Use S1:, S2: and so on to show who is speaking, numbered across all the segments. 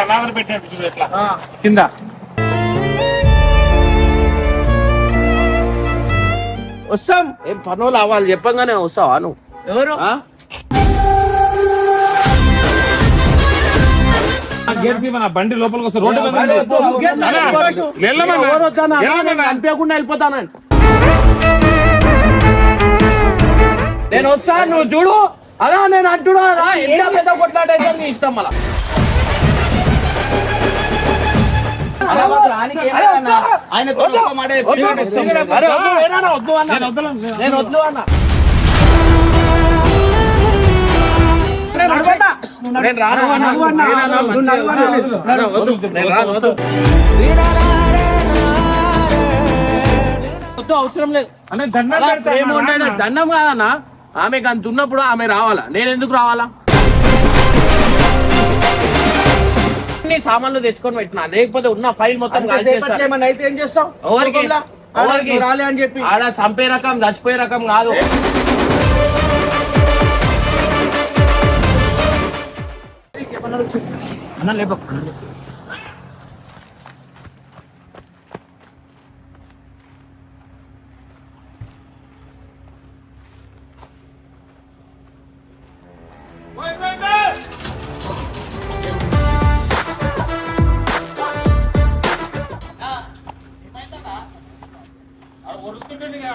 S1: అనాథను పెట్టినట్టు ఎట్లా కింద
S2: వస్తాం. ఏం పనులు అవ్వాలి చెప్పంగానే వస్తావా నువ్వు? ఎవరు
S1: బండి లోపలికి వస్తే రోడ్డు
S2: అనిపించకుండా వెళ్ళిపోతానండి. నేను వస్తా, నువ్వు చూడు. అలా నేను అంటున్నా కదా, ఎంత పెద్ద కొట్లాట అయితే నీ ఇష్టం. మళ్ళా వద్దు అన్న, నేను వద్దు అన్న. నేను రాను అవసరం లేదు. దండం కాదన్నా, ఆమెకు అంత ఉన్నప్పుడు ఆమె రావాలా, నేను ఎందుకు రావాలా? సామాన్లు తెచ్చుకొని పెట్టినా, లేకపోతే ఉన్న ఫైల్ మొత్తం రాలే అని చెప్పి ఆడ చంపే రకం చచ్చిపోయే రకం కాదు. అన్న లేప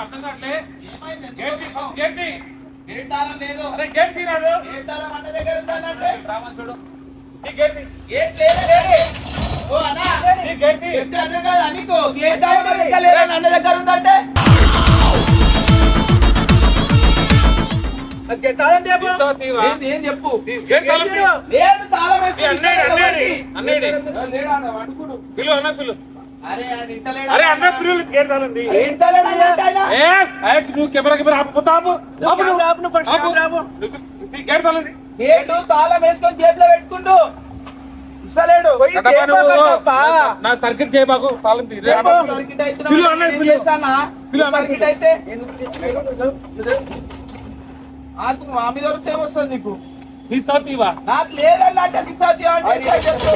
S1: అర్థం కావట్లే. గేట్ తాళం లేదు. అరే గేట్ తీరాదు. గేట్ తాళం అన్న దగ్గర ఉందన్నట్టే. రామన్ చూడు. ఈ గేట్ గేట్ లేదు. ఓ అన్న ఈ గేట్ చెప్తే అన్న కాదు అనికో. గేట్ తాళం దగ్గర లేదు అన్న దగ్గర ఉందంటే. గేట్ తాళం దేపో. ఏం చెప్పు. గేట్ తాళం లేదు. తాళం వేసి అన్నేడి లేడా వండుకుడు. పిలు అన్న పిలు. అరే అన్న పిల్లలు గేట్ తాళం ది. గేట్ తాళం ఏంటైనా? నువ్వు కెమెరా ఆపుతావు. గేట్ తాళం ది. గేట్ తాళం వేసుకొని జేబులో పెట్టుకుంటూ ఇస్తలేడు. నా సర్కిట్ చేయబాకు. తాళం తీ. సర్కిట్ అయితే పిలు అన్న పిలు చేస్తానా? పిలు అన్న సర్కిట్ అయితే ఆకు మా మీద వస్తే వస్తుంది నీకు. నీ సాతివా? నాకు లేదన్న అంటే నీ సాతివా అంటే చెప్పు.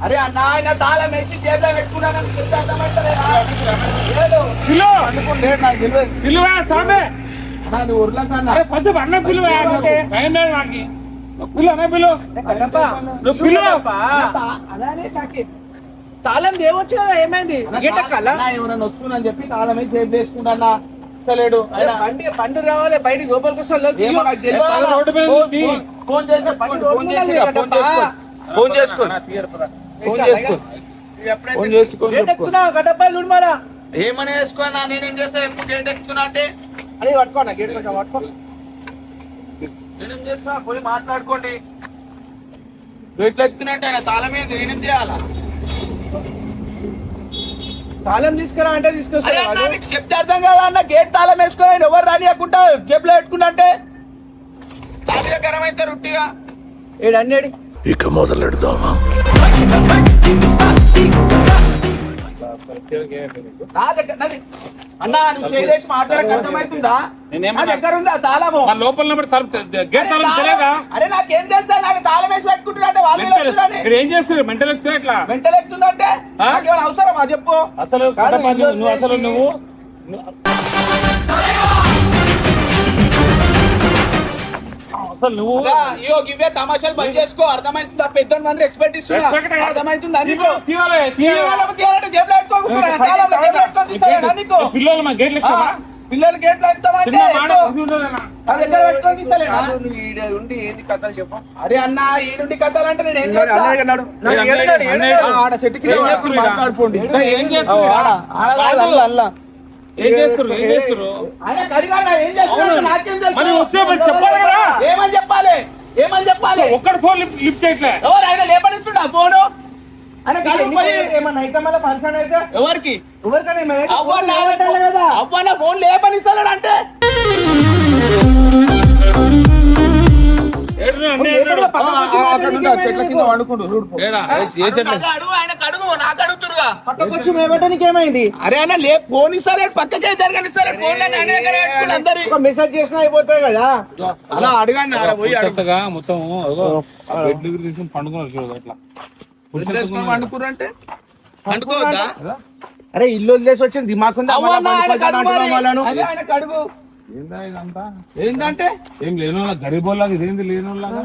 S1: అరే అన్న ఆయన తాళం వేసి జేబులో పెట్టుకున్నాను. తాళం దేవచ్చు కదా, ఏమైంది? ఎవరైనా వస్తుందని చెప్పి తాళం వేసి జేబు వేసుకుంటా లేడు. పండు రావాలి బయటికి లోపలికి గడ్డపల్లి ఉడమారా ఏమని వేసుకోనా? నేనేం చేస్తా? గేట్ ఎక్కుతున్నా అంటే అని పట్టుకోండి. గేట్ కొంచెం పట్టుకో. నేనేం చేస్తా? పోయి మాట్లాడుకోండి. గేట్లు ఎక్కుతున్నట్టు ఆయన తాళం మీద నేనేం చేయాలా? తాళం తీసుకురా అంటే తీసుకొస్తా. చెప్తే అర్థం కదా అన్న. గేట్ తాళం వేసుకోండి. ఎవరు రానియకుండా జేబులో పెట్టుకుంటా అంటే తాళం అయితే రుట్టిగా ఏడన్నేడి.
S3: ఇక మొదలెడదామా?
S2: అన్నా నువ్వు చేసి మాట్లాడక అర్థమవుతుందా? దగ్గర ఉందా తాళము?
S1: లోపల అరే నాకేం తెలుసా? నాకు తాళం వేసి పెట్టుకుంటున్నా అంటే వాళ్ళు ఏం చేస్తారు? మెంటల్ ఎక్కుతుంది. ఎట్లా మెంటల్ ఎక్కుతుందంటే నాకేమైనా అవసరమా చెప్పు? అసలు నువ్వు ఇవే తమాషాలు బంద్ చేసుకో. అర్థమవుతుందా? పెద్ద మంది ఎక్స్పెక్ట్ ఇస్తున్నా. అర్థమవుతుందా? పిల్లలు గేట్లు కథలు చెప్పు. అరే అన్న ఈడుండి కథలు అంటే నేను ఏం చేస్తాను? చెట్టుకి మాట్లాడుకోండి. ఏం చేస్తారు? ఏమని చెప్పాలి? ఏమని చెప్పాలి? ఒక్కడు ఫోన్ లిఫ్ట్ చేయట్లే. ఎవరు ఆయన లేపనిస్తున్నా ఫోను? ఎవరికి అవ్వన్న ఫోన్ లేపనిస్తాడు అంటే చెట్ల కింద వండుకుంటూ
S2: ఏడా? ఏ చెట్లు?
S1: అడుగు ఆయనకు అడుగు నాకు అడుగుతురుగా
S4: పక్కకొచ్చి మేమటానికి ఏమైంది?
S1: అరే అన్న లే ఫోన్ ఇస్తారే పక్కకే జరగని సరే ఫోన్ అందరి
S4: ఒక మెసేజ్ చేసినా అయిపోతాయి కదా.
S1: అలా అడగండి ఆడ పోయి అడుగు.
S2: కొత్తగా మొత్తం బెడ్లు తీసుకుని పండుకున్నారు చూడు అట్లా.
S1: వండుకురు అంటే వండుకోవద్దా
S4: అరే ఇల్లు వదిలేసి వచ్చింది దిమాగ్ ఉందా?
S1: అవ్వ అన్న, ఆయనకు అడుగు మరి.
S4: వాళ్ళను.
S1: అదే ఆయనకు అడుగు
S2: ఏందా ఇదంతా?
S1: ఏంటంటే
S2: ఏం లేనోళ్ళ గరీబోళ్ళగా ఇదేంది లేనోళ్ళగా?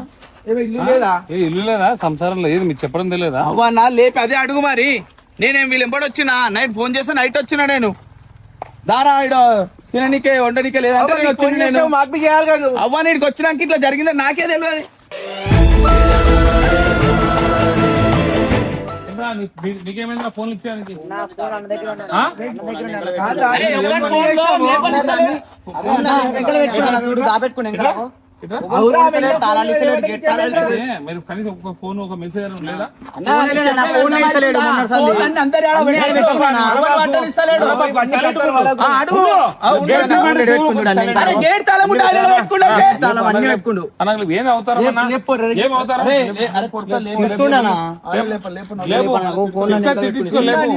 S4: ఏమి ఇల్లు లేదా?
S2: ఏ ఇల్లు లేదా సంసారంలో ఏది మీకు చెప్పడం తెలియదా?
S1: అవ్వన్నా లేపి అదే అడుగు మరి. నేనేం వీళ్ళు ఎంబడి వచ్చినా నైట్ ఫోన్ చేస్తే నైట్ వచ్చినా నేను దారా ఇడ తిననీకే వండనీకే లేదంటే నేను
S4: ఫోన్
S1: వచ్చింది నేను
S4: చేసావు, మాకు బి చేయాలి కదా.
S1: అవ్వ నీడికి వచ్చినాక ఇట్లా జరిగిందని నాకే తెలియదు.
S2: నీకేమైందా ఫోన్ ఇచ్చానికి?
S4: కాదురా,
S1: అరే, ఎవరైనా ఫోన్ లో లేపని ఇస్తలే.
S4: అవురా, తాళాలు ఇస్తలేడు, గేట్ తాళాలు ఇస్తలేడు.
S2: మీరు కనీసం ఒక ఫోన్ ఒక మెసేజ్ లేదా?
S4: ఫోన్ లేదన్నా, ఫోన్ ఇస్తలేడు మొన్నటి సంది.
S1: ఫోన్ అన్ని అందరి ఆడ పెట్టుకున్నా. ఎవరు బట్టలు ఇస్తలేడు. ఆ, అడుగు. ఆ, ఉండు. అరే, గేట్ తాళం ఉంటే ఆయన పెట్టుకున్నాడు. గేట్ తాళం అన్ని పెట్టుకుండు.
S2: అనగా ఏం అవుతారు ఏం అవుతారు?
S1: అరే, కొడుకా, లేపు.
S4: చెప్తున్నానా?
S2: లేపు తిట్టించుకో లేపు.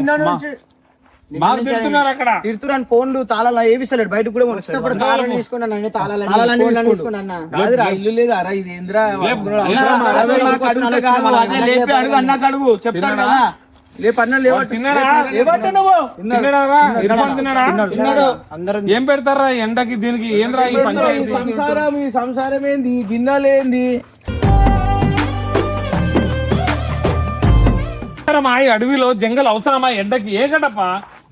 S2: మాకు తిడుతున్నారు అక్కడ.
S4: తిడుతురాని ఫోన్లు తాళాలు ఏవి ఇస్తలేడు. బయటకు కూడా వచ్చినప్పుడు తాళాలు తీసుకున్నాను, తాళాలు తీసుకున్నా. కాదురా, ఇల్లు లేదా రా, ఇది ఏంద్రా?
S1: అరే, నాకు అడుగుతే కాదు. అదే లేపి అడుగు అన్నాక అడుగు చెప్తాను కదా.
S4: లేపు అన్న
S2: తిన్నాడా?
S1: లేవట్టు నువ్వు.
S2: తిన్నాడా? ఇర్ఫాన్ తిన్నాడా?
S4: తిన్నాడు. అందరం
S2: ఏం పెడతారా ఎండకి దీనికి? ఏంద్రా ఈ పంచాయతీ?
S4: ఈ సంసారం ఏంది? గిన్నెలేంది?
S2: అవసరమా ఈ అడవిలో జంగల్ అవసరమా ఎండకి? ఏ గడప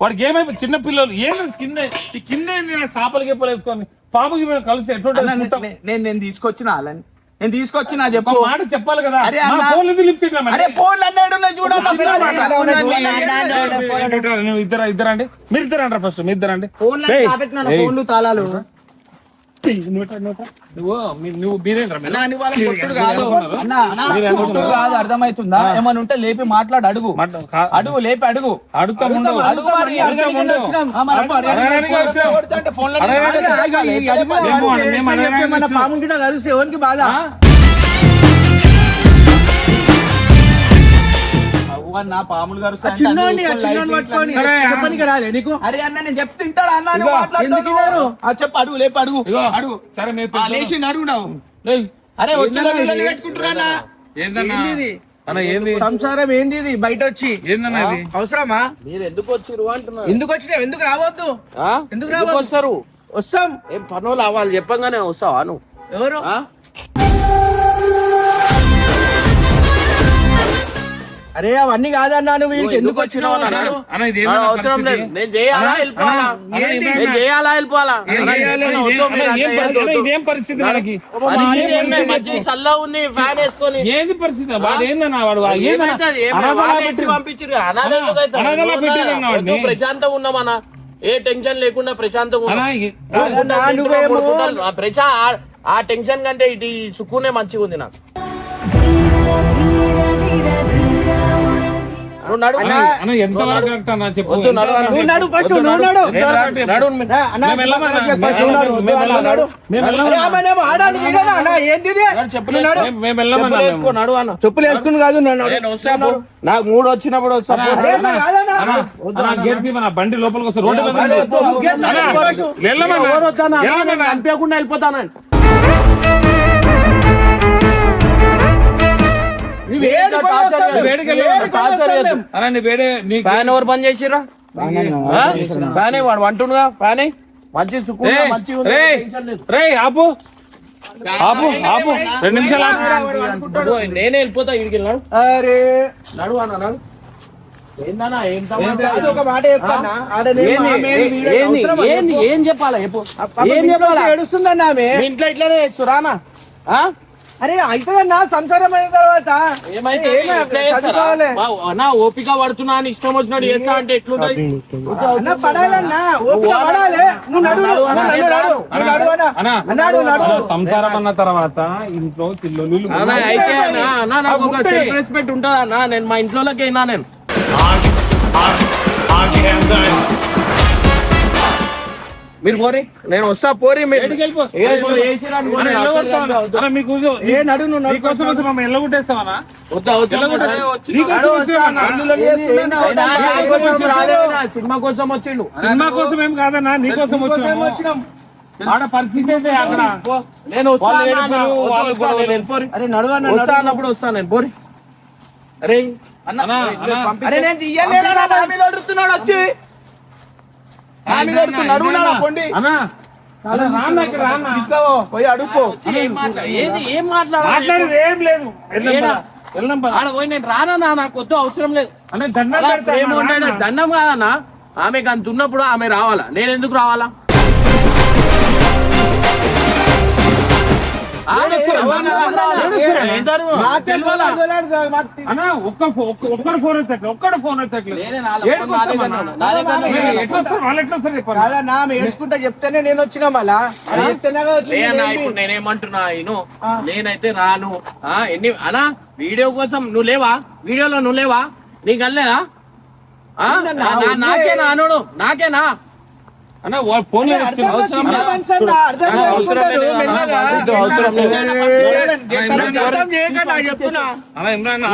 S2: వాడికి ఏమైపు చిన్న పిల్లలు ఏం కింద ఈ కింద సాపలు గిప్పలు వేసుకొని పాముకి మేము కలిసి ఎటువంటి
S1: నేను తీసుకొచ్చిన వాళ్ళని నేను తీసుకొచ్చిన చెప్పు
S2: మాట చెప్పాలి కదా.
S1: అరే అన్న.
S2: ఫోన్లు ఎందుకు లిఫ్ట్ చేయట్లా మరి?
S1: అరే ఫోన్లు అన్నాడు చూడండి
S2: నువ్వు ఇద్దరండి మీరు ఇద్దరండి ఫస్ట్ మీరు ఇద్దరండి.
S4: ఫోన్లు తాళాలు
S2: నువ్వు మీరేంట్రా మీరు?
S1: కాదు అర్థమవుతుందా? ఏమన్నా ఉంటే లేపి మాట్లాడు అడుగు అడుగు లేపి అడుగు
S2: అడుగుతా ఉండు.
S1: అడుగు మరి.
S4: పాము గిట్ట కలిసి ఎవరికి బాధ?
S1: నా పాములు గారు
S4: చిన్నోడిని పట్టుకొని చెప్పనీకి రాలే నీకు?
S1: అరే అన్న నేను చెప్తే తింటాడు అన్న
S4: ఎందుకు వినరు?
S1: చెప్పు అడుగు లేపు అడుగు అడుగు
S2: సరే
S1: లేచి అడుగు నువ్వు. అరే వచ్చిన పెట్టుకుంటున్నా
S2: ఏందన్నా
S4: ఇది
S2: అన్న ఏంది
S4: సంసారం ఏంది ఇది? బయట వచ్చి
S2: ఏందన్నా ఇది?
S4: అవసరమా?
S2: మీరు ఎందుకు వచ్చిర్రు అంటున్నా?
S4: ఎందుకు వచ్చినావు? ఎందుకు రావద్దు? ఎందుకు
S2: వస్తారు?
S4: వస్తాం.
S2: ఏం పనులు వాళ్ళు చెప్పంగానే వస్తావా నువ్వు?
S4: ఎవరు? అరే అవన్నీ కాదన్నా, నువ్వు వీడికి ఎందుకు వచ్చినావు?
S2: అవసరం లేదు. నేను చేయాలా వెళ్ళిపోవాలా? నేను చేయాలా వెళ్ళిపోవాలా? ఇదేం పరిస్థితి మనకి? మంచి చల్ల ఉంది ఫ్యాన్ వేసుకొని ఏంది పరిస్థితి? వాడు ఏందన్నా వాడు పంపించారు ప్రశాంతంగా ఉన్నామన్నా. ఏ టెన్షన్ లేకుండా ప్రశాంతంగా ఆ టెన్షన్ కంటే ఇటు సుక్కునే మంచిగా ఉంది నాకు.
S4: చెప్పులు వేసుకుని కాదు,
S2: నాకు మూడు వచ్చినప్పుడు బండి లోపలికి వస్తే రోడ్డు అనిపించకుండా వెళ్ళిపోతానండి. ఫ్యాన్ ఎవరు బంద్ చేసిరా? ఫ్యాన్ వాడు అంటుండగా ఫ్యాన్ మంచి ఆపు ఆపు ఆపు 2 నిమిషాలు ఆపు. నేనే వెళ్ళిపోతా ఇడికి వెళ్ళాడు.
S4: అరే
S2: నడువు అన్న నడు. ఏందన్నా ఏం
S4: ఒక మాట చెప్పన్నా,
S2: ఏం చెప్పాలా చెప్పు. ఏం చెప్పాలా?
S4: ఏడుస్తుందన్నా ఆమె.
S2: మీ ఇంట్లో ఇట్లానే చేస్తురానా?
S4: అరే అవుతుందన్నా సంసారం అయిన తర్వాత
S2: నా ఓపిక పడుతున్నా అని ఇష్టం వచ్చినట్టు చేస్తా అంటే ఎట్లుంటది?
S4: పడాలన్నా, ఓపిక పడాలి.
S2: సంసారం అన్న తర్వాత ఇంట్లో పిల్లలు అయితే నాకు ఒక సెల్ఫ్ రెస్పెక్ట్ ఉంటుందా అన్న? నేను మా ఇంట్లోకి అయినా నేను
S5: మీరు పోరి, నేను వస్తా పోరి. మీరు
S2: బయటికి వెళ్ళిపో.
S5: వేసిరా అనుకోండి,
S2: అన్న, ఎల్లగొడతావా? అన్న, మీకు నీకోసం వస్తే మమ్మల్ని ఎల్లగొట్టేస్తావా?
S5: సినిమా కోసం వచ్చిండు.
S2: సినిమా కోసం ఏం కాదన్నా, నీకోసం వచ్చినాం. ఆడ పరిస్థితి ఏంటి అక్కడ?
S5: నేను అన్నప్పుడు వస్తాను నేను పోరి. అరే
S2: అన్నా,
S4: అరే నేను తీయలేనా, నా మీద అడుగుతున్నాడు వచ్చి
S2: అన్నా, అరే రాన్న ఇక్కడ రాన్న.
S4: పోయి అడుక్కో.
S5: ఏం మాట్లాడాలి?
S2: మాట్లాడేది ఏం లేదు. వెళ్ళం పద.
S5: ఆడ పోయి నేను రానన్నా, నాకు వద్దు, అవసరం లేదు.
S2: అన్న, దండం
S5: అలా
S2: పెడతా
S5: ప్రేమ
S2: అన్నా,
S5: ఉంటే
S2: రాన్న.
S5: దండం కాదన్నా. ఆమెకు అంత ఉన్నప్పుడు ఆమె రావాలా, నేను ఎందుకు రావాలా?
S2: అన్నా, ఒక్కడు ఫోన్ ఎత్తట్లేదు.
S4: ఏడ్చుకుంటా చెప్తేనే నేను వచ్చినా మళ్ళా
S5: ఇప్పుడు నేనేమంటున్నా నేనైతే రాను. ఎన్ని అనా వీడియో కోసం నువ్వు లేవా? వీడియోలో నువ్వు లేవా? నీకు అనలేదా? నాకేనా అనుడు? నాకేనా?
S2: అన్న, ఫోన్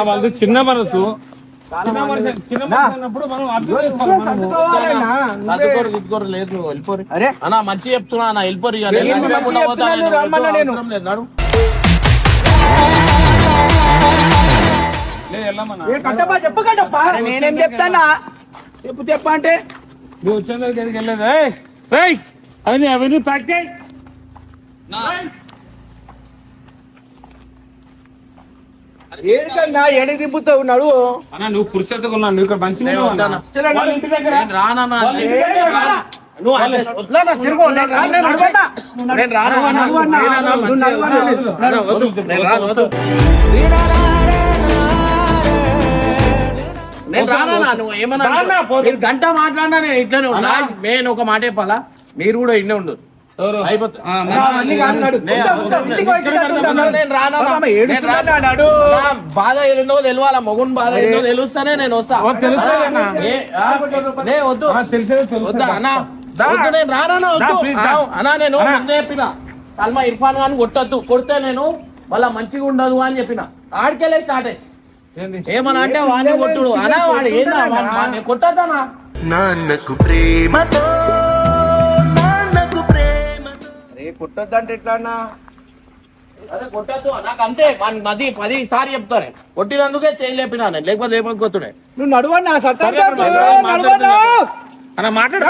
S2: వాళ్ళు చిన్న మనసు అన్నప్పుడు మనం అర్థం చేసుకోవాలి.
S5: సర్దుకోరు లేదు, నువ్వు వెళ్ళిపోరు. అన్నా మంచి చెప్తున్నా అన్న, వెళ్ళిపోరు.
S4: నేనేం చెప్తానా? చెప్పు అంటే
S2: నువ్వు వచ్చిన దగ్గరికి వెళ్ళలేదు. అవన్నీ అవన్నీ ప్యాక్ చేయి.
S4: ఏడికన్నా ఏడికి తిప్పుతావు నడు
S2: అన్న, నువ్వు పురుషత్తుగా ఉన్నావు, నువ్వు ఇక్కడ మంచిగా ఇంటి దగ్గర
S5: రానన్నా నువ్వు ఏమన్నా గంట మాట్లాడినా నేను ఇట్లనే ఉన్నా. నేను ఒక మాట చెప్పాలా, మీరు కూడా ఇన్నే ఉండదు. బాధ ఏందో తెలియాలా, మొగున్ బాధ ఏందో తెలుస్తానే నేను వస్తా. వద్దు వద్దా అన్నా, వద్దు నేను రానా వద్దు అన్నా. నేను ముందే చెప్పిన సల్మా ఇర్ఫాన్ గాని కొట్టద్దు, కొడితే నేను మళ్ళా మంచిగా ఉండదు అని చెప్పిన. ఆడికెళ్ళే స్టార్ట్ అయ్యి ఏమన్నా అంటే వాడిని కొట్టుడు అనా, వాడు ఏందా కొట్టద్దనా?
S3: నాన్నకు ప్రేమతో
S4: కొట్టద్దంటే ఎట్లా అన్నా?
S5: అదే కొట్టద్దు నాకు అంతే. 10 సారి చెప్తాను, కొట్టినందుకే చేయి లేపినా నేను, లేకపోతే లేకపోతే కొట్టుడే.
S4: నువ్వు నడవన్నా
S2: అన్న, మాట్లాడు.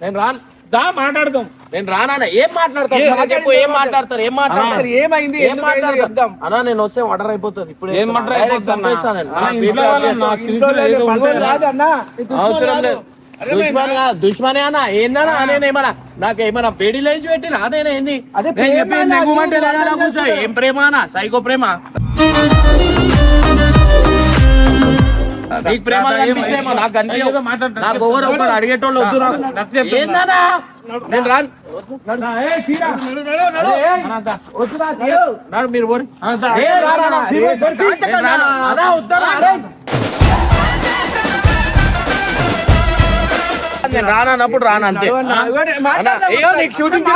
S5: నేను రాను,
S2: మాట్లాడదాం.
S5: నేను రానా? ఏం మాట్లాడతారు? చెప్పు, ఏం మాట్లాడతారు? ఏం మాట్లాడతారు?
S4: ఏమైంది?
S5: ఏం మాట్లాడతాం అన్నా? నేను వస్తే మర్డర్ అయిపోతుంది ఇప్పుడు.
S2: ఏం మర్డర్ అయిపోతుంది?
S5: అవసరం లేదు. దుష్మనే అన్న, ఏందన్నా నేనేమన్నా నాకు ఏమన్నా పేడి లేచి పెట్టినా? నేనే ఏంది కూర్చో. ఏం ప్రేమ అన్న? సైకో ప్రేమ. నీకు ప్రేమ కనిపిస్తేమో నాకు కనిపించదు. నాకు ఎవరు ఒకరు అడిగేటోళ్ళు వద్దు. నాకు ఏందన్నా నేను రాను. మీరు నేను రానప్పుడు రాను అంతే. నీకు షూటింగ్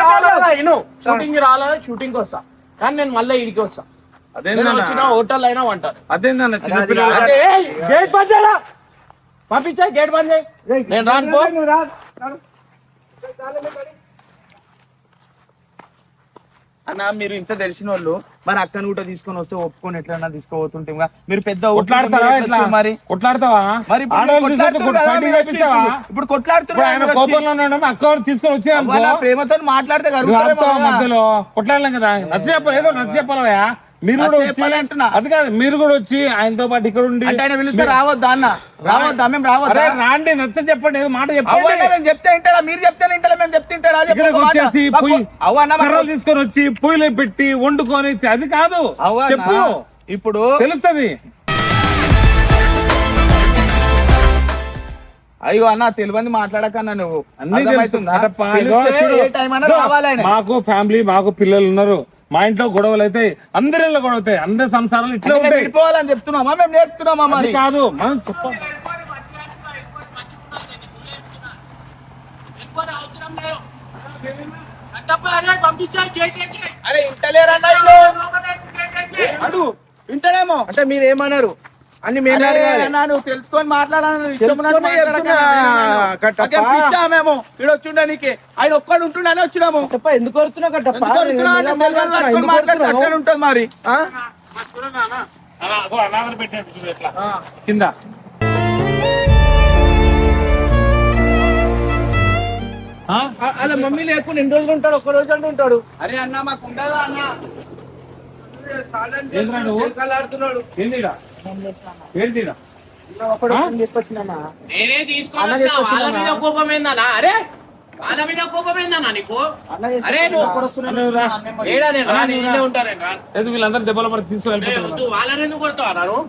S5: షూటింగ్ రాలా? షూటింగ్ వస్తా, కానీ నేను మళ్ళీ ఇడికి వస్తా. వచ్చిన హోటల్ అయినా అంటారు.
S2: అదేందన్న
S5: గేట్ బంద్ చేయరా, పంపించా గేట్ బంద్ చేయి. నేను రాను పో.
S4: అన్న, మీరు ఇంత తెలిసిన వాళ్ళు మరి అక్కని కూడా తీసుకొని వస్తే ఒప్పుకొని ఎట్లా తీసుకోబోతుంటే మీరు పెద్ద
S2: కొట్లాడతావా? మరి కొట్లాడతావా? మరి
S4: ఇప్పుడు కొట్లాడుతున్నారు.
S2: కోపంలో అక్క తీసుకొని వచ్చి
S4: ప్రేమతో మాట్లాడితే
S2: మధ్యలో కొట్లాడలేం కదా. నచ్చ చెప్పాలి, ఏదో నచ్చ చెప్పాలయా. మీరు కూడా వచ్చి అది కాదు, మీరు కూడా వచ్చి ఆయనతో పాటు ఇక్కడ ఉండి
S4: ఆయన పిలిస్తే రావద్దా అన్న? రావద్దా? మేము రావద్దా?
S2: రాండి, నచ్చ చెప్పండి, ఏదో మాట చెప్పండి.
S4: మేము చెప్తే వింటాడా? మీరు చెప్తే వింటాడా? మేము చెప్తే వింటాడా?
S2: వచ్చేసి కర్రలు తీసుకొని వచ్చి పొయ్యిలో పెట్టి వండుకొని అది కాదు చెప్పు,
S4: ఇప్పుడు
S2: తెలుస్తుంది.
S4: అయ్యో అన్న, తెలియని మాట్లాడకన్నా నువ్వు.
S2: మాకు ఫ్యామిలీ, మాకు పిల్లలు ఉన్నారు. మా ఇంట్లో గొడవలు అయితే అందరిలో గొడవ అవుతాయి, అందరి సంసారాలు ఇట్లా ఉంటాయి.
S4: చెప్తున్నామా? మేము నేర్పుతున్నామా?
S2: కాదు, మనం చెప్పాలి.
S4: అరే ఇంటలేరన్నా ఇల్లు అడు ఇంటలేమో
S5: అంటే మీరు ఏమన్నారు అని మేము
S4: అన్నా నువ్వు తెలుసుకొని మాట్లాడాను ఇష్టం మేము ఇక్కడ వచ్చిండానికి ఆయన ఒక్కడు ఉంటుండని వచ్చినాము
S5: ఎందుకు వస్తున్నావు కట్టప్ప
S4: అక్కడ ఉంటుంది మరి
S2: అనాథలు పెట్టినట్టు చూడు ఎట్లా కింద
S5: అలా మమ్మీ లేకుండా ఎన్ని రోజులు ఉంటాడు ఒక్క రోజు అంటూ ఉంటాడు.
S4: అరే అన్న మాకు ఉండదా అన్న
S2: ఏంద్రా నువ్వు ఏందిడా ఏందిడా
S4: తీసుకొచ్చిందన్నా
S5: నేనే తీసుకొని వాళ్ళ మీద కోపం ఏందన్నా? అరే వాళ్ళ మీద కోపం ఏందన్నా నీకు? అరే నువ్వు ఏడా నేను రా, నేను ఇల్లే ఉంటా, నేను రాను.
S2: ఎందుకు వీళ్ళందరూ దెబ్బల పడి తీసుకువెళ్ళిపోతున్నారు
S5: వద్దు, వాళ్ళని ఎందుకు కొడతావు అన్నారు?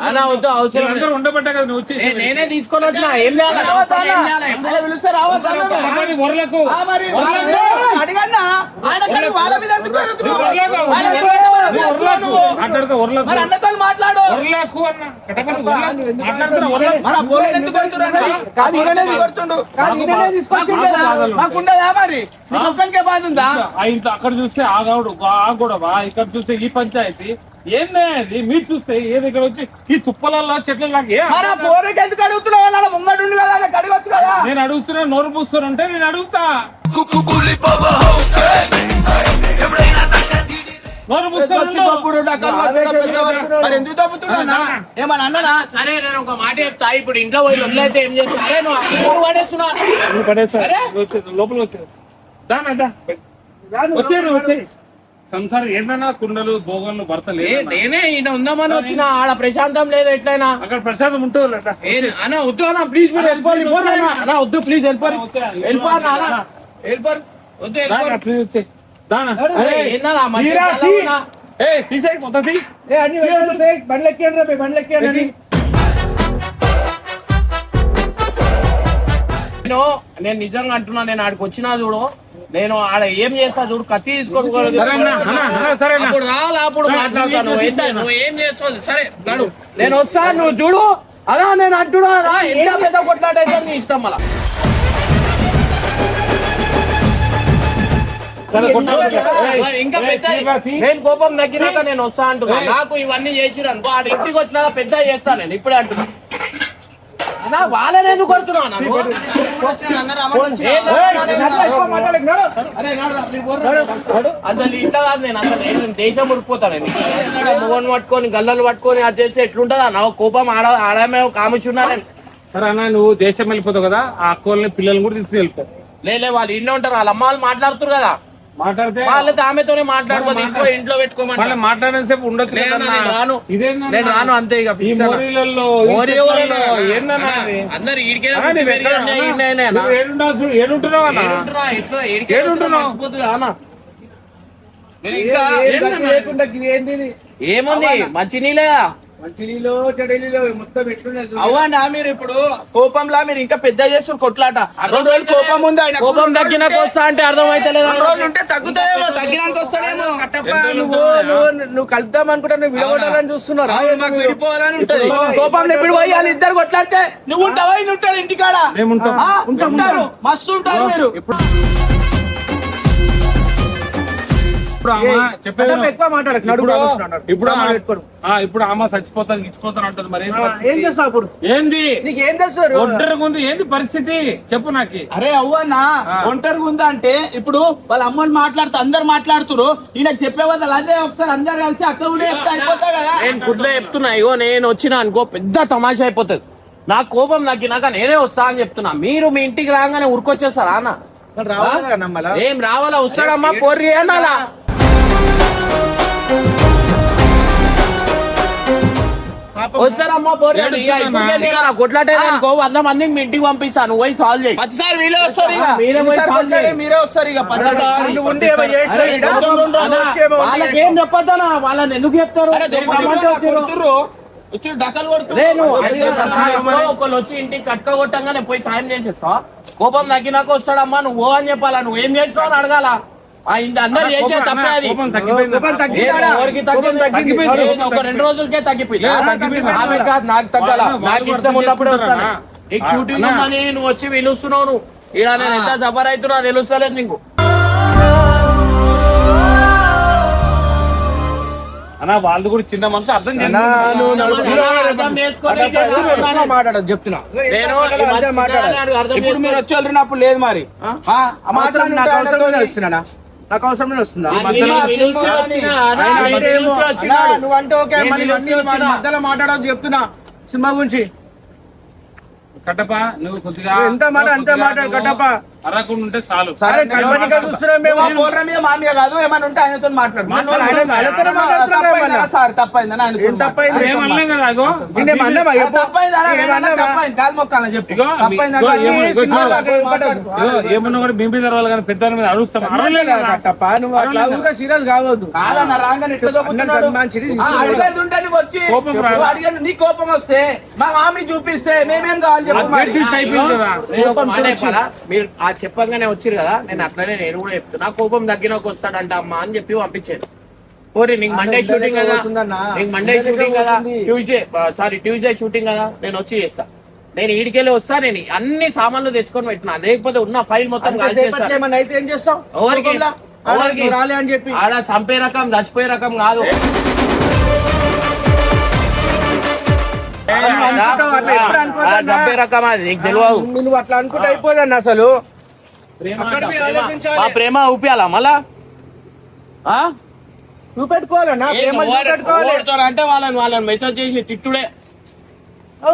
S5: అన్నా వద్దు, అవసరం లేదు.
S2: వీళ్ళందరూ ఉండబట్టే కదా నువ్వు వచ్చి
S5: నేనే తీసుకొని వచ్చిన. ఏం చేయాలి?
S4: పిలిస్తే రావద్దా
S2: వరలకు
S4: అడిగన్నా ఆయన వాళ్ళ మీద
S2: మాట్లాడుతూ వరలకు
S4: అన్నతో మాట్లాడు
S2: వరలకు అన్న కట్టపల్లి మాట్లాడుతున్నా
S4: మన పోలీలు ఎందుకు కొడుతున్నారు? కాదు ఈయననే కొడుతుండు. కాదు ఈయననే తీసుకొచ్చిండు. మాకుండదా మరి? నీకు ఒక్కనికే బాధ ఉందా?
S2: ఇంట్లో అక్కడ చూస్తే ఆగాడు ఆగూడవా, ఇక్కడ చూస్తే ఈ పంచాయతీ ఏంది, మీరు చూస్తే ఏది ఇక్కడ వచ్చి ఈ తుప్పలలో చెట్ల
S4: మన పోరకి ఎందుకు అడుగుతున్నావు? వాళ్ళ ముంగడు కదా, అడగొచ్చు కదా.
S2: నేను అడుగుతున్నా, నోరు పూస్తానంటే నేను అడుగుతా. నోరు
S4: ఎందుకు తప్పుతున్నా? ఏమన్నా అన్ననా?
S5: సరే నేను ఒక మాట చెప్తా. ఇప్పుడు ఇంట్లో పోయి వదిలేస్తే ఏం చేస్తా? అరే నువ్వు పడేస్తున్నావు.
S2: లోపల వచ్చారు దానా వచ్చే సంసారం ఏంటన్నా కుండలు భోగన్లు భర్త లేదు.
S5: నేనే ఈయన ఉందామని వచ్చిన. ఆడ ప్రశాంతం లేదు ఎట్లయినా.
S2: అక్కడ ప్రశాంతం ఉంటుంది
S5: అన్న వద్దు అన్న, ప్లీజ్ మీరు వెళ్ళిపోయి అన్న, వద్దు ప్లీజ్ వెళ్ళిపోయి వెళ్ళిపోయి అన్న, వెళ్ళిపోయి వద్దు వెళ్ళిపోయి
S2: ప్లీజ్ వచ్చే దానా తీసేయి మొత్తం
S5: నేను నిజంగా అంటున్నా. నేను ఆడికి వచ్చినా చూడు, నేను ఆడ ఏం చేస్తా చూడు, కత్తి తీసుకోకూడదు. అప్పుడు రావాలా, అప్పుడు మాట్లాడతాను. నువ్వు ఏం చేస్తావు? సరే నడు, నేను వస్తా, నువ్వు చూడు. అలా నేను అంటున్నా కదా, ఎంత పెద్ద కొట్లాడేసా నీ ఇష్టం. మళ్ళా ఇంకా పెద్ద నేను కోపం తగ్గినాక నేను వస్తా అంటున్నా. నాకు ఇవన్నీ చేసిరు అనుకో, ఆడ ఇంటికి వచ్చినాక పెద్ద చేస్తాను నేను. ఇప్పుడే అంటున్నా. వాళ్ళని ఎందుకు కొడుతున్నావు? అసలు ఇట్లా కాదు. నేను అసలు దేశం ఉడిపోతాను. మొగన్ పట్టుకొని గల్లలు పట్టుకొని అది చేస్తే ఎట్లుంటదా? నా కోపం ఆడమే కాముచున్నా.
S2: సరే అన్న, నువ్వు దేశం వెళ్ళిపోతావు కదా, ఆ అక్కల్ని పిల్లల్ని కూడా తీసుకెళ్ళిపో.
S5: లేలే, వాళ్ళు ఇంట్లో ఉంటారు. వాళ్ళ అమ్మ వాళ్ళు మాట్లాడుతారు కదా,
S2: మాట్లాడితే
S5: వాళ్ళతో ఆమెతోనే మాట్లాడుకో, తీసుకో ఇంట్లో పెట్టుకోమని.
S2: మాట్లాడని సేపు ఉండొచ్చు.
S5: నేను రాను అంతే. ఇక అందరు ఏముంది మంచి నీళ్ళే
S4: అవునా? మీరు ఇప్పుడు కోపంలా మీరు ఇంకా పెద్ద చేస్తారు కొట్లాట. 2 రోజులు కోపం ఉంది, ఆయన
S5: కోపం తగ్గినాక వస్తా అంటే అర్థం అయితే
S4: ఉంటే తగ్గుతాయేమో, తగ్గినాక వస్తాడేమో.
S5: నువ్వు కలుద్దాం అనుకుంటా, నువ్వు విడగొట్టాలని చూస్తున్నారా?
S4: మాకు విడిపోవాలని ఉంటది. కోపం ఎప్పుడు పోయి వాళ్ళు ఇద్దరు కొట్లాడితే నువ్వు ఉంటావా? ఈయన ఉంటాడు ఇంటికాడ. ఉంటారు, మస్తు ఉంటారు మీరు.
S2: ఇప్పుడు ఆమె చచ్చిపోతాను ఇచ్చిపోతాను అంటది. మరి
S4: ఏం చేస్తావు ఇప్పుడు?
S2: ఏంది
S4: నీకేం చేస్తారు?
S2: ఒంటరిగా ఉంది, ఏంది పరిస్థితి చెప్పు నాకు.
S4: అరే అవ్వన్నా, ఒంటరిగా ఉందా అంటే ఇప్పుడు వాళ్ళ అమ్మని మాట్లాడుతూ అందరు మాట్లాడుతురు. ఈయన చెప్పే వాళ్ళు అదే ఒకసారి అందరు కలిసి అక్క కూడా చెప్తే అయిపోతా కదా.
S5: నేను గుడ్లో చెప్తున్నా. ఇగో నేను వచ్చినా అనుకో, పెద్ద తమాషా అయిపోతుంది. నా కోపం తగ్గినాక నేనే వస్తా అని చెప్తున్నా. మీరు మీ ఇంటికి రాగానే ఉరికొచ్చేస్తారా అన్న? ఏం రావాలా? వస్తాడమ్మా పోర్రి అనాలా? వస్తారమ్మా పోర్రి కొట్లాటే అనుకో, 100 మందిని మీ ఇంటికి పంపిస్తాను, పోయి సాల్వ్ చేయి.
S4: ప్రతిసారి వీళ్ళే వస్తారు. మీరే వస్తారు.
S5: వాళ్ళకి ఏం చెప్పొద్దనా? వాళ్ళని ఎందుకు చెప్తారు? ఒకళ్ళు వచ్చి ఇంటికి కట్టుకోగొట్టంగానే పోయి సాయం చేసేస్తా. కోపం తగ్గినాక వస్తాడమ్మా నువ్వు అని చెప్పాలా? నువ్వు ఏం చేస్తావు అని అడగాల. ఇంత అందరు చేసే తప్పే అది.
S2: కోపం తగ్గిపోయింది
S4: కోపం
S5: ఏ,
S4: తగ్గిందాడా?
S5: ఎవరికి తగ్గింది?
S2: తగ్గిపోయింది.
S5: ఏ, ఒక 2 రోజులకే తగ్గిపోయింది.
S2: తగ్గిపోయింది.
S5: ఆమె కాదు, నాకు తగ్గాల.
S2: వాళ్ళు
S5: నాకు ఇష్టం ఉన్నప్పుడే వస్తాను. నీకు షూటింగ్
S2: అన్నా.
S5: ఉందని నువ్వు వచ్చి పిలుస్తున్నావు. నువ్వు ఈడ నేను ఎంత సఫర్ అవుతున్నా తెలుస్తలేదు నీకు.
S2: అన్న వాళ్ళు కూడా చిన్న మనసు అర్థం
S5: అర్థం చేసుకొని
S4: మాట్లాడదు చెప్తున్నా.
S5: నేను ఈ మధ్య చిన్నగానే అర్థం
S4: ఇప్పుడు మీరు వచ్చి వెళ్ళినప్పుడు లేదు మరి మాట్లాడి నాకు అవసరం వస్తున్నా, నాకు అవసరం వస్తుందా? నువ్వంటే ఓకే, మళ్ళీ మధ్యలో మాట్లాడదు చెప్తున్నా సినిమా గురించి.
S2: కట్టప నువ్వు కొద్దిగా
S4: ఎంత మాట అంతే మాట్లాడు కట్టప్ప.
S2: అరకుండా ఉంటే చాలు.
S4: సరే కల్పనిగా చూస్తున్నాం మేము. ఆ పోలరా మీద మా మీద కాదు, ఏమైనా ఉంటే ఆయనతో మాట్లాడు. సార్ తప్పైందని ఆయన తప్పైంది.
S2: ఏమనలేం కదా అగో. ఇగో ఏమన్నా కూడా బింబి తెరవాలి కానీ పెద్ద మీద అడుగుతాం. అరవలేదు కదా.
S4: కట్టప్ప నువ్వు అట్లా ఊరికే సీరియస్ కావద్దు.
S2: కోపం రాదు.
S4: నీ కోపం వస్తే మా మామి చూపిస్తే మేమేం కావాలి చెప్పు మరి.
S2: అడ్జస్ట్ అయిపోయింది కదా.
S5: నేను ఒక మాట చెప్పాలా? మీరు ఆ చెప్పంగానే వచ్చారు కదా, నేను అట్లనే నేను కూడా చెప్తున్నా. కోపం తగ్గినాక వస్తాడంట అమ్మా అని చెప్పి పంపించాను. ఓరే నీకు మండే షూటింగ్ కదా, నీకు మండే షూటింగ్ కదా, ట్యూస్డే షూటింగ్ కదా, నేను వచ్చి చేస్తా. నేను ఈడికెళ్ళి వస్తా. నేను అన్ని సామాన్లు తెచ్చుకొని పెట్టినా, లేకపోతే ఉన్న ఫైల్ మొత్తం
S4: అయితే ఏం చేస్తావు?
S5: ఎవరికి
S4: రాలే అని చెప్పి
S5: అలా చంపే రకం చచ్చిపోయే రకం కాదు. చంపే రకం అది నీకు తెలియదు.
S4: నువ్వు అట్లా అనుకుంటే అయిపోదన్న అసలు.
S5: మా ప్రేమ ఊపియాలా మళ్ళా?
S4: నువ్వు పెట్టుకోవాలన్నా
S5: అంటే వాళ్ళని మెసేజ్ చేసి తిట్టుడే.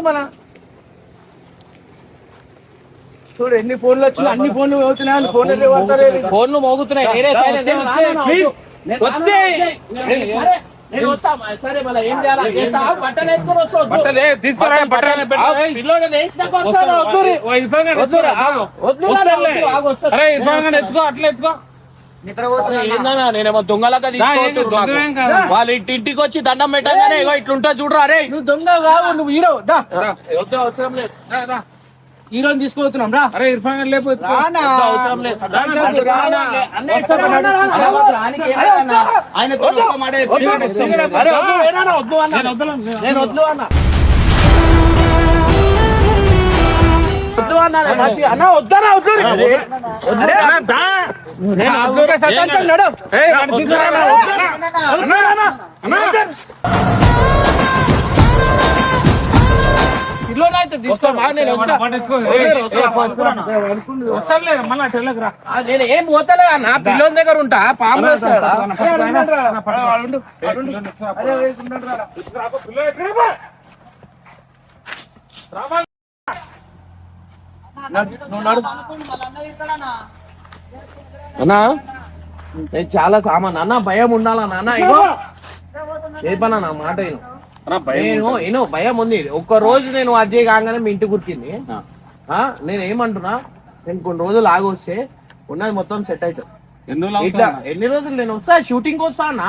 S4: మన చూడు ఎన్ని ఫోన్లు వచ్చినా, అన్ని ఫోన్లు అవుతున్నాయి.
S5: ఫోన్లు మోగుతున్నాయి. నేనే సరే, నేను రాను, నేను వస్తా. సరే మళ్ళీ ఏం చేయాలి? బట్టలు వేసుకొని వస్తా.
S2: బట్టలే తీసుకురా. బట్టలు పెట్టు.
S5: పిల్లోడు వేసినాక వస్తాను.
S2: అరే ఇవ్వగానే ఎత్తుకో, అట్లా ఎత్తుకో.
S5: ఏందన్నా నేనేమో దొంగలాగా తీసుకుంటున్నాను. వాళ్ళు ఇంటికి వచ్చి దండం పెట్టగానే ఇగో ఇట్లుంటా చూడరా. అరే
S4: నువ్వు దొంగ కావు, నువ్వు హీరో.
S5: అవసరం లేదు,
S4: హీరోని తీసుకుపోతున్నాం రా.
S2: అరే ఇర్ఫాన్ గారు లేపు ఎత్తుకో.
S5: అవసరం లేదు. అరే వద్దు వేనా వద్దు అన్న, నేను వద్దు అన్న, వద్దు అన్నా. అన్న వద్దనా వద్దు. పిల్లోనైతే తీసుకో. నేను నేను ఏం పోతలే అన్న, పిల్లోని దగ్గర ఉంటా. పాము అన్నా నేను చాలా సామాన్ అన్న. భయం ఉండాలా నాన్న? ఇగో ఏ పని నా మాట నేను భయం ఉంది. ఒక్క రోజు నేను అజయ్ కాగానే మీ ఇంటి గుర్తింది. నేను ఏమంటున్నా, నేను కొన్ని రోజులు ఆగొస్తే ఉన్నది మొత్తం సెట్ అవుతుంది. ఇట్లా ఎన్ని రోజులు నేను వస్తా, షూటింగ్ వస్తా అన్న.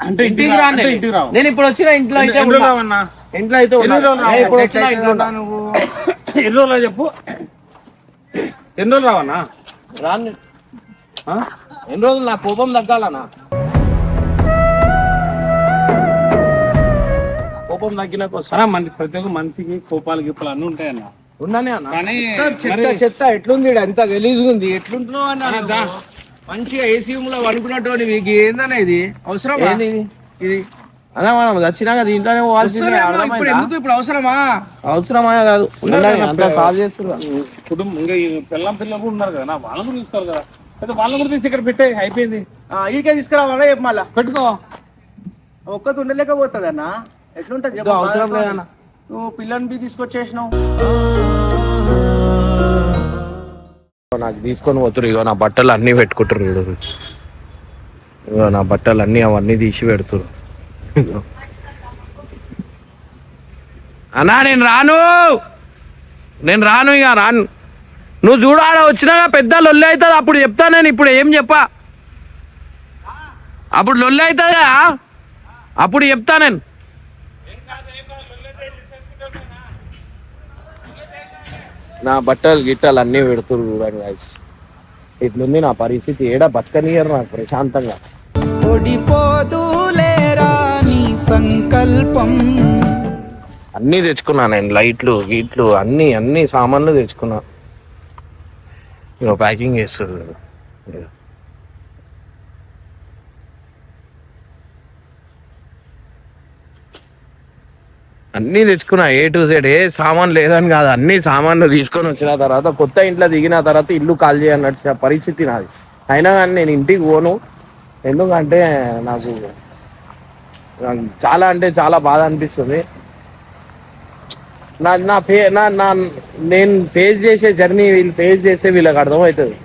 S2: అంటే
S5: ఇంటికి రాను నేను. ఇప్పుడు వచ్చిన ఇంట్లో అయితే ఇంట్లో అయితే ఇప్పుడు వచ్చిన ఇంట్లో
S2: నువ్వు ఎన్ని రోజులు చెప్పు. ఎన్ని రోజులు రావన్నా?
S5: రాను. ఎన్ని రోజులు నా కోపం తగ్గాలన్నా? కోపం తగ్గినాక వస్తా.
S2: ప్రతి ఒక్క మనిషికి కోపాలు గిప్పులు అన్ని ఉంటాయన్న.
S5: ఉన్నానే అన్న.
S2: కానీ
S4: చెత్త ఎట్లుంది, ఎంత గలీజ్గా ఉంది. ఎట్లుంటున్నావు అన్న? మంచిగా ఏసీ రూమ్ లో అనుకున్నట్టు ఏందన్నా ఇది? అవసరం ఇది
S5: అదే మనం వచ్చినాక దీంట్లోనే పోవాల్సింది.
S4: ఇప్పుడు అవసరమా?
S5: అవసరమా కాదు, అంతా సాల్వ్ చేస్తున్నారు.
S2: కుటుంబం ఇంకా పిల్లం పిల్లలు కూడా ఉన్నారు కదా, వాళ్ళని కూడా తీసుకోవాలి కదా. అయితే వాళ్ళని కూడా తీసి ఇక్కడ పెట్టే అయిపోయింది.
S4: ఈకే తీసుకురావాలా చెప్పు. మళ్ళా
S2: పెట్టుకో.
S4: ఒక్కటి ఉండలేకపోతుంది అన్న. ఎట్లుంటది చెప్పు.
S5: అవసరం లేదన్న.
S4: నువ్వు పిల్లని తీసుకొచ్చేసినావు.
S5: నాకు తీసుకొని పోతురు. ఇగో నా బట్టలు అన్ని పెట్టుకుంటారు. ఇగో నా బట్టలు అన్ని అవన్నీ తీసి పెడుతురు. అన్నా నేను రాను ఇక రాను. నువ్వు చూడాడ వచ్చినాక పెద్ద లొల్లి అవుతుంది. అప్పుడు చెప్తా నేను. ఇప్పుడు ఏం చెప్పా, అప్పుడు లొల్లి అవుతుందా? అప్పుడు చెప్తా నేను. నా బట్టలు గిట్టలు అన్నీ పెడుతురు చూడండి. ఇట్లుంది నా పరిస్థితి. ఏడా బతకనియరు నాకు ప్రశాంతంగా.
S6: ఓడిపోదులేరా నీ సంకల్పం.
S5: అన్నీ తెచ్చుకున్నా నేను, లైట్లు గీట్లు అన్ని సామాన్లు తెచ్చుకున్నా. ఇక ప్యాకింగ్ చేస్తారు. అన్నీ తెచ్చుకున్నా A to Z. ఏ సామాన్ లేదని కాదు, అన్ని సామాన్లు తీసుకొని వచ్చిన తర్వాత కొత్త ఇంట్లో దిగిన తర్వాత ఇల్లు కాల్ చేయన్నట్టు పరిస్థితి నాది. అయినా కానీ నేను ఇంటికి పోను. ఎందుకంటే నాకు చాలా అంటే చాలా బాధ అనిపిస్తుంది. నేను ఫేస్ చేసే జర్నీ వీళ్ళు ఫేస్ చేసే వీళ్ళకి అర్థమవుతుంది.